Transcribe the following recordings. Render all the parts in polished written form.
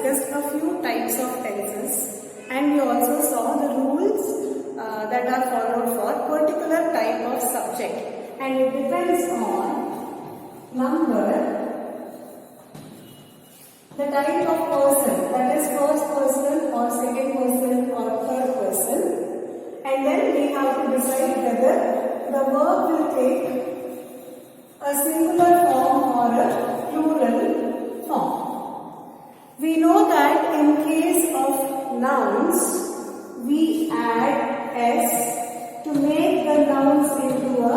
discussed a few types of tenses, and we also saw the rules that are followed for particular type of subject, and it depends on number, the type of person, that is first person or second person or third person, and then we have to decide whether the verb will take a singular form or a plural form. We know that in case of nouns, we add s to make the nouns into a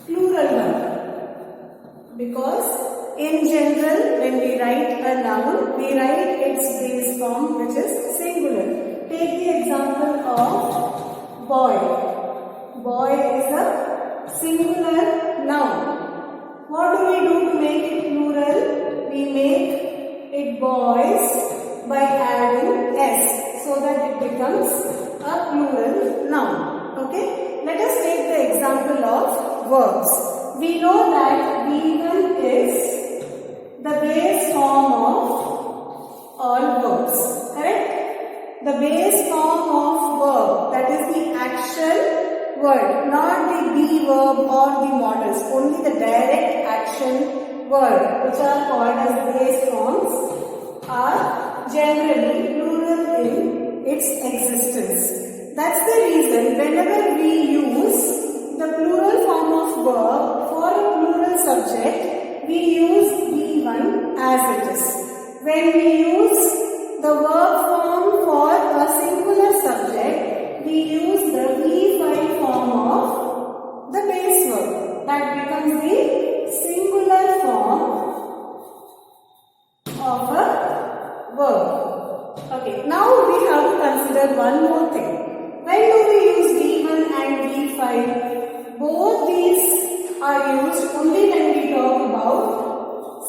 plural one, because in general, when we write a noun, we write its base form, which is singular. Take the example of boy. Boy is a singular noun. What do we do to make it plural? We make it boys by adding s, so that it becomes a plural noun. Okay? Let us take the example of verbs. We know that V1 is the base form of all verbs, correct? The base form of verb, that is the action word, not the be verb or the modals, only the direct action word, which are called as base forms, are generally plural in its existence. That's the reason whenever we use the plural form of verb for a plural subject, we use V1 as it is. When we use the verb form for a singular subject, we use the V5 form of the base verb. That becomes the singular form of a verb. Okay, now we have to consider one more thing. When do we use V1 and V5? Both these are used only when we talk about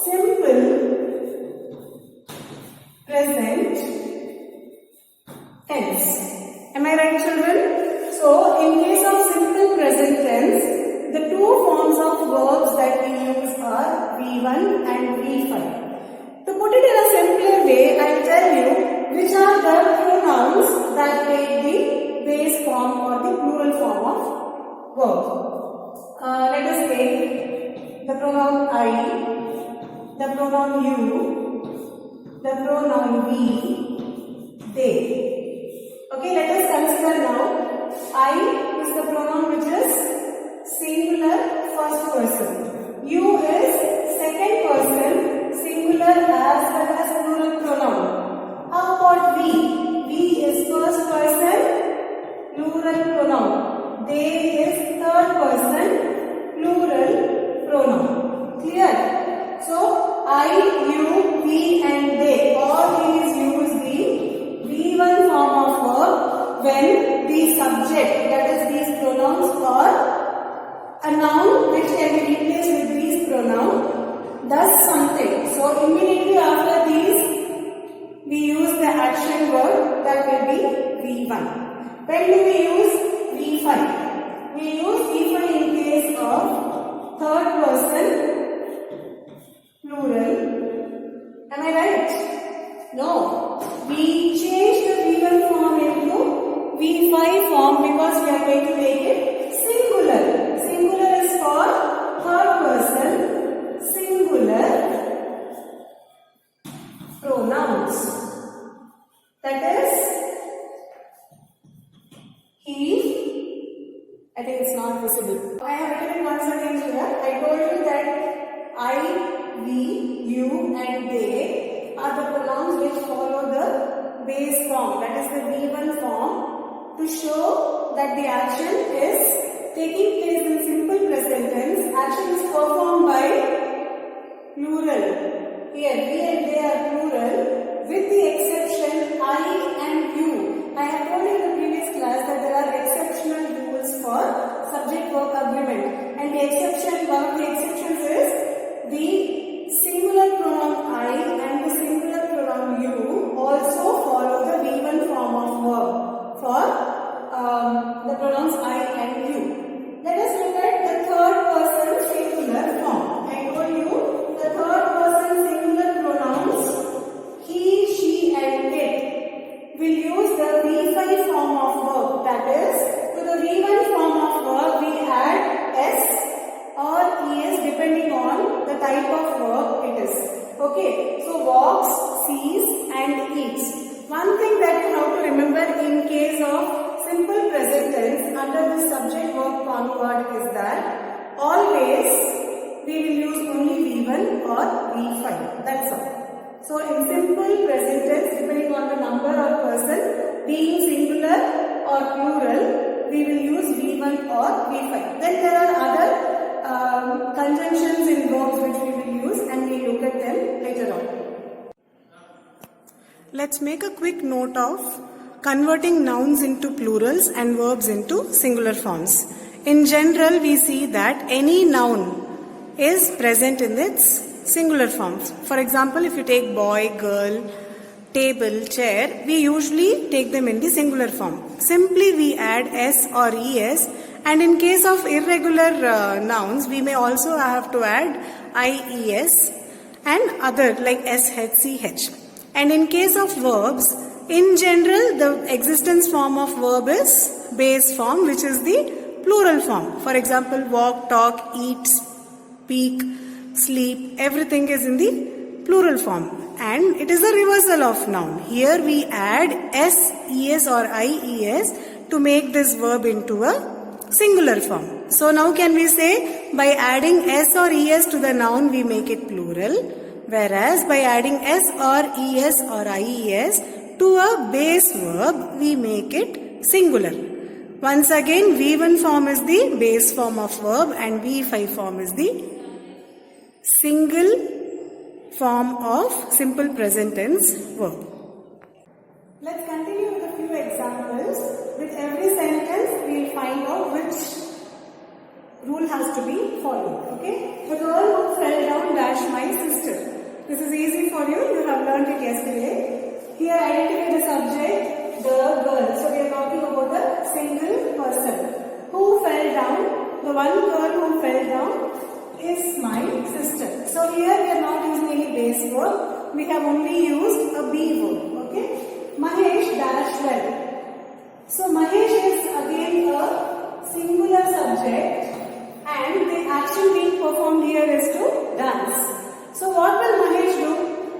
simple present tense. Am I right, children? So, in case of simple present tense, the two forms of verbs that we use are V1 and V5. To put it in a simpler way, I will tell you which are the pronouns that take the base form or the plural form of verb. Let us take the pronoun I, the pronoun you, the pronoun we, they. Okay, let us consider now. I is the pronoun which is singular first person. You is second person, singular as well as plural pronoun. How about we? We is first person, plural pronoun. They is third person, plural pronoun. Clear? So, I, you, we and they, all these use the V1 form of verb when the subject, that is these pronouns, or a noun which can be replaced with these pronouns does something. So, immediately after these, we use the action word, that will be V1. When do we use V5? We use V5 in case of third person, plural. Am I right? No. We change the V1 form into V5 form because we are going to make it singular. Singular is for third person, singular pronouns. That is he. I think it's not visible. I have written it once again here. I told you that I, we, you and they are the pronouns which follow the base form, that is the V1 form, to show that the action is taking place in simple present tense. Action is performed by plural. Here, we and they are plural with the exception I and you. I have told you in the previous class that there are exceptional rules for subject-verb agreement, and the exception, one of the exceptions is the singular pronoun I and the singular pronoun you also follow the V1 form of verb for the pronouns I and you. Let us look at the third person singular form. I told you the third person singular pronouns word is that always we will use only V1 or V5. That's all. So in simple present tense, depending on the number or person, being singular or plural, we will use V1 or V5. Then there are other conjunctions in verbs which we will use, and we look at them later on. Let's make a quick note of converting nouns into plurals and verbs into singular forms. In general, we see that any noun is present in its singular forms. For example, if you take boy, girl, table, chair, we usually take them in the singular form. Simply we add s or es, and in case of irregular nouns, we may also have to add ies and other like sh. And in case of verbs, in general, the existence form of verb is base form, which is the plural form. For example, walk, talk, eat, speak, sleep, everything is in the plural form. And it is a reversal of noun. Here we add s, es or ies to make this verb into a singular form. So now can we say by adding s or es to the noun we make it plural, whereas by adding s or es or ies to a base verb we make it singular. Once again, V1 form is the base form of verb and V5 form is the single form of simple present tense verb. Let's continue with a few examples. With every sentence, we will find out which rule has to be followed. Okay? The girl who fell down dash my sister. This is easy for you. You have learned it yesterday. Here, identify the subject, the girl. So we are talking about a single person. Who fell down? The one girl who fell down is my sister. So here we are not using any base verb. We have only used a be verb. Okay? Mahesh dash well. So Mahesh is again a singular subject, and the action being performed here is to dance. So what will Mahesh do?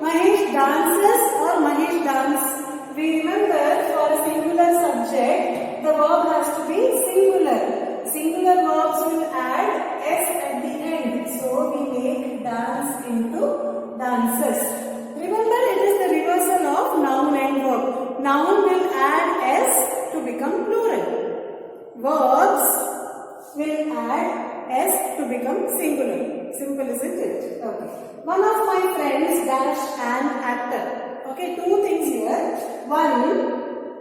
Mahesh dances or Mahesh dance. We remember for a singular subject, the verb has to be singular. Singular verbs will add s at the end. So we make dance into dances. Remember, it is the reversal of noun and verb. Noun will add s to become plural. Verbs will add s to become singular. Simple, isn't it? Okay. One of my friends dash an actor. Okay, two things here. One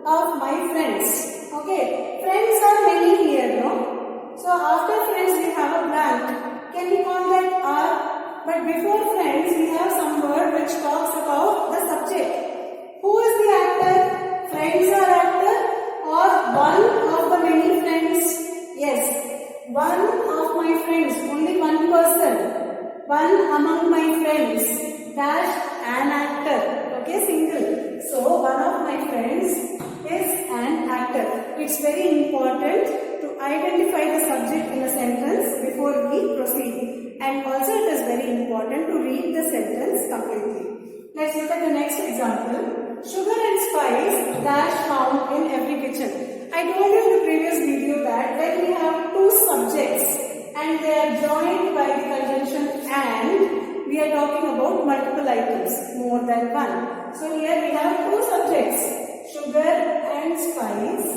of my friends. Okay, friends are many here, no? So after friends we have a blank. Can we call that are? But before friends we have some word which talks about the subject. Who is the actor? Friends are actor or one of the many friends? Yes, one of my friends, only one person. One among my friends dash an actor. Okay, single. So one of my friends is an actor. It's very important to identify the subject in a sentence before we proceed. And also it is very important to read the sentence completely. Let's look at the next example. Sugar and spice dash found in every kitchen. I told you in the previous video that when we have two subjects and they are joined by the conjunction and, we are talking about multiple items, more than one. So here we have two subjects. Sugar and spice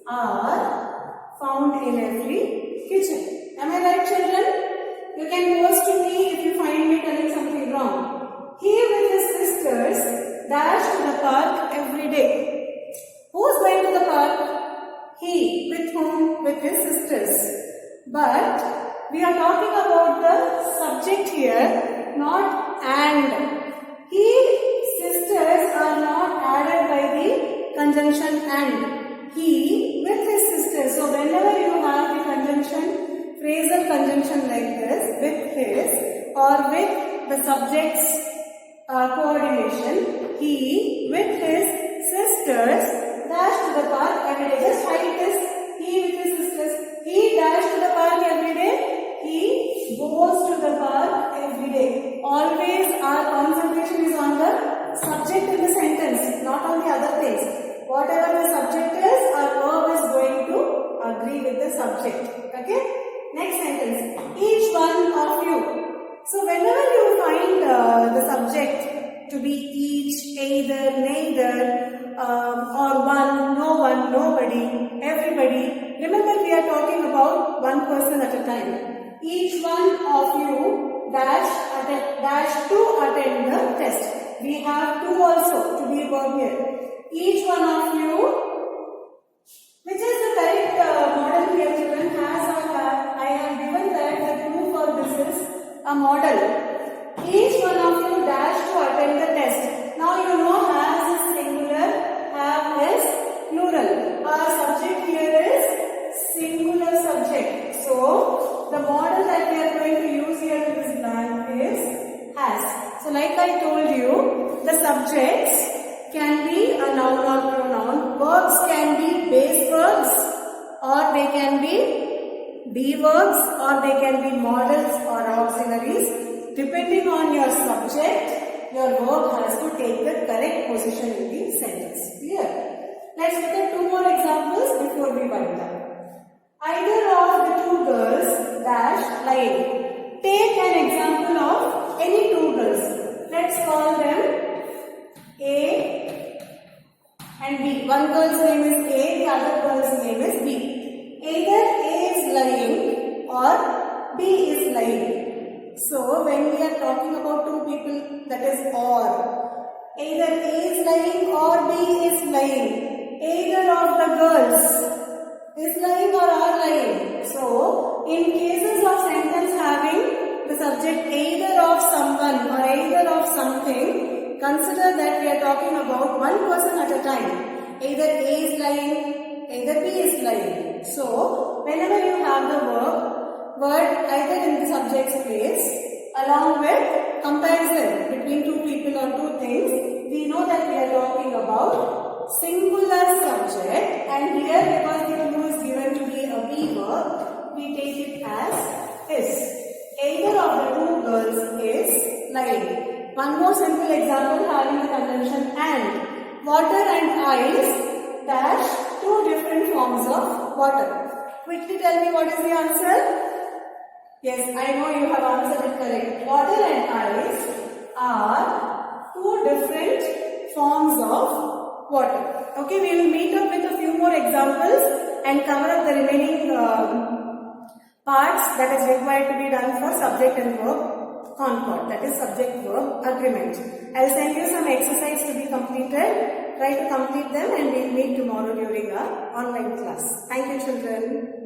are found in every kitchen. Am I right, children? You can post to me if you find me telling something wrong. He with his sisters dash to the park every day. Who is going to the park? He. With whom? With his sisters. But we are talking about the subject here, not and. He, sisters are not added by the conjunction and. He with his sisters. So whenever you have the conjunction, phrasal conjunction like this, with his or with the subject's coordination, he with his sisters dash to the park every day. Just write this. He with his sisters. He dash to the park every day. He goes to the park every day. Always our concentration is on the subject in the sentence, not on the other things. Whatever the subject is, our verb is going to agree with the subject. Okay? Next sentence. Each one of you. So whenever you find the subject to be each, either, neither, or one, no one, nobody, everybody. Remember, we are talking about one person at a time. Each one of you dash to attend the test. We have to also to be verb here. Each one of you. Which is the correct model here, children? Has or have? I have given that the clue for this is a model. Each one of you dash to attend the test. Now you know has is singular, have is plural. Our subject here is singular subject. So the model that we are going to use here in this blank is has. So like I told you, the subjects can be a noun or pronoun. Verbs can be base verbs, or they can be verbs, or they can be modals or auxiliaries. Depending on your subject, your verb has to take the correct position in the sentence. Clear? Let's look at two more examples before we wind up. Either of the two girls dash lying. Take an example of any two girls. Let's call them A and B. One girl's name is A, the other girl's name is B. Either A is lying or B is lying. So when we are talking about two people, that is or. Either A is lying or B is lying. Either of the girls is lying or are lying. So in cases of sentence having the subject either of someone or either of something, consider that we are talking about one person at a time. Either A is lying, either B is lying. So, whenever you have the word either in the subject's place, along with comparison between two people or two things, we know that we are talking about singular subject, and here because the clue is given to be a B verb, we take it as is. Either of the two girls is lying. One more simple example having the conjunction and. Water and ice dash two different forms of water. Quickly tell me what is the answer? Yes, I know you have answered it correct. Water and ice are two different forms of water. Okay, we will meet up with a few more examples and cover up the remaining parts that is required to be done for subject and verb concord, that is subject verb agreement. I will send you some exercise to be completed. Try to complete them and we will meet tomorrow during our online class. Thank you, children.